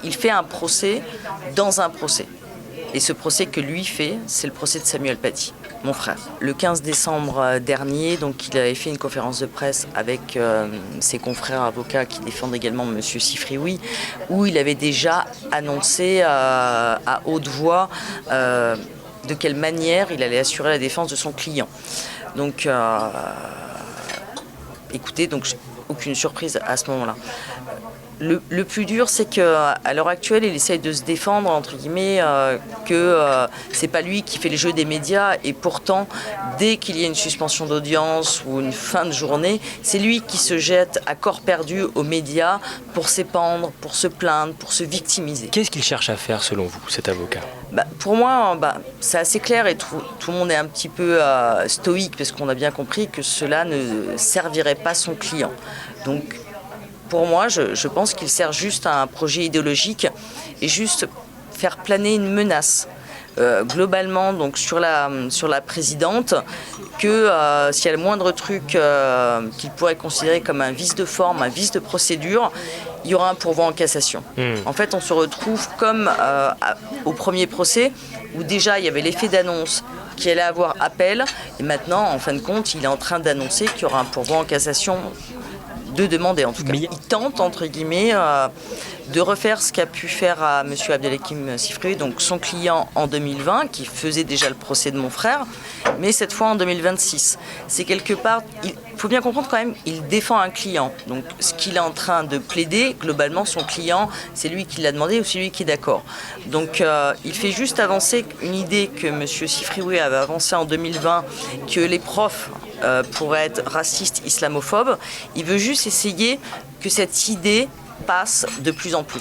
il fait un procès dans un procès. Et ce procès que lui fait, c'est le procès de Samuel Paty, mon frère. Le 15 décembre dernier, donc, il avait fait une conférence de presse avec ses confrères avocats qui défendent également M. Sifrioui, où il avait déjà annoncé à haute voix de quelle manière il allait assurer la défense de son client. Donc, écoutez, donc, aucune surprise à ce moment-là. Le plus dur, c'est qu'à l'heure actuelle, il essaye de se défendre, entre guillemets, que c'est pas lui qui fait les jeux des médias. Et pourtant, dès qu'il y a une suspension d'audience ou une fin de journée, c'est lui qui se jette à corps perdu aux médias pour s'épandre, pour se plaindre, pour se victimiser. Qu'est-ce qu'il cherche à faire, selon vous, cet avocat ? Pour moi, c'est assez clair et tout le monde est un petit peu stoïque parce qu'on a bien compris que cela ne servirait pas son client. Donc, pour moi, je pense qu'il sert juste à un projet idéologique et juste faire planer une menace globalement donc sur la présidente que s'il y a le moindre truc qu'il pourrait considérer comme un vice de forme, un vice de procédure, il y aura un pourvoi en cassation. En fait, on se retrouve comme au premier procès où déjà il y avait l'effet d'annonce qui allait avoir appel et maintenant, en fin de compte, il est en train d'annoncer qu'il y aura un pourvoi en cassation de demander en tout cas. Il tente, entre guillemets, de refaire ce qu'a pu faire à M. Abdelhakim Sifrioui, donc son client en 2020, qui faisait déjà le procès de mon frère, mais cette fois en 2026. C'est quelque part, il faut bien comprendre quand même, il défend un client. Donc ce qu'il est en train de plaider, globalement, son client, c'est lui qui l'a demandé ou c'est lui qui est d'accord. Donc il fait juste avancer une idée que M. Sifrioui avait avancée en 2020, que les profs pourraient être racistes, islamophobes. Il veut juste essayer que cette idée passe de plus en plus.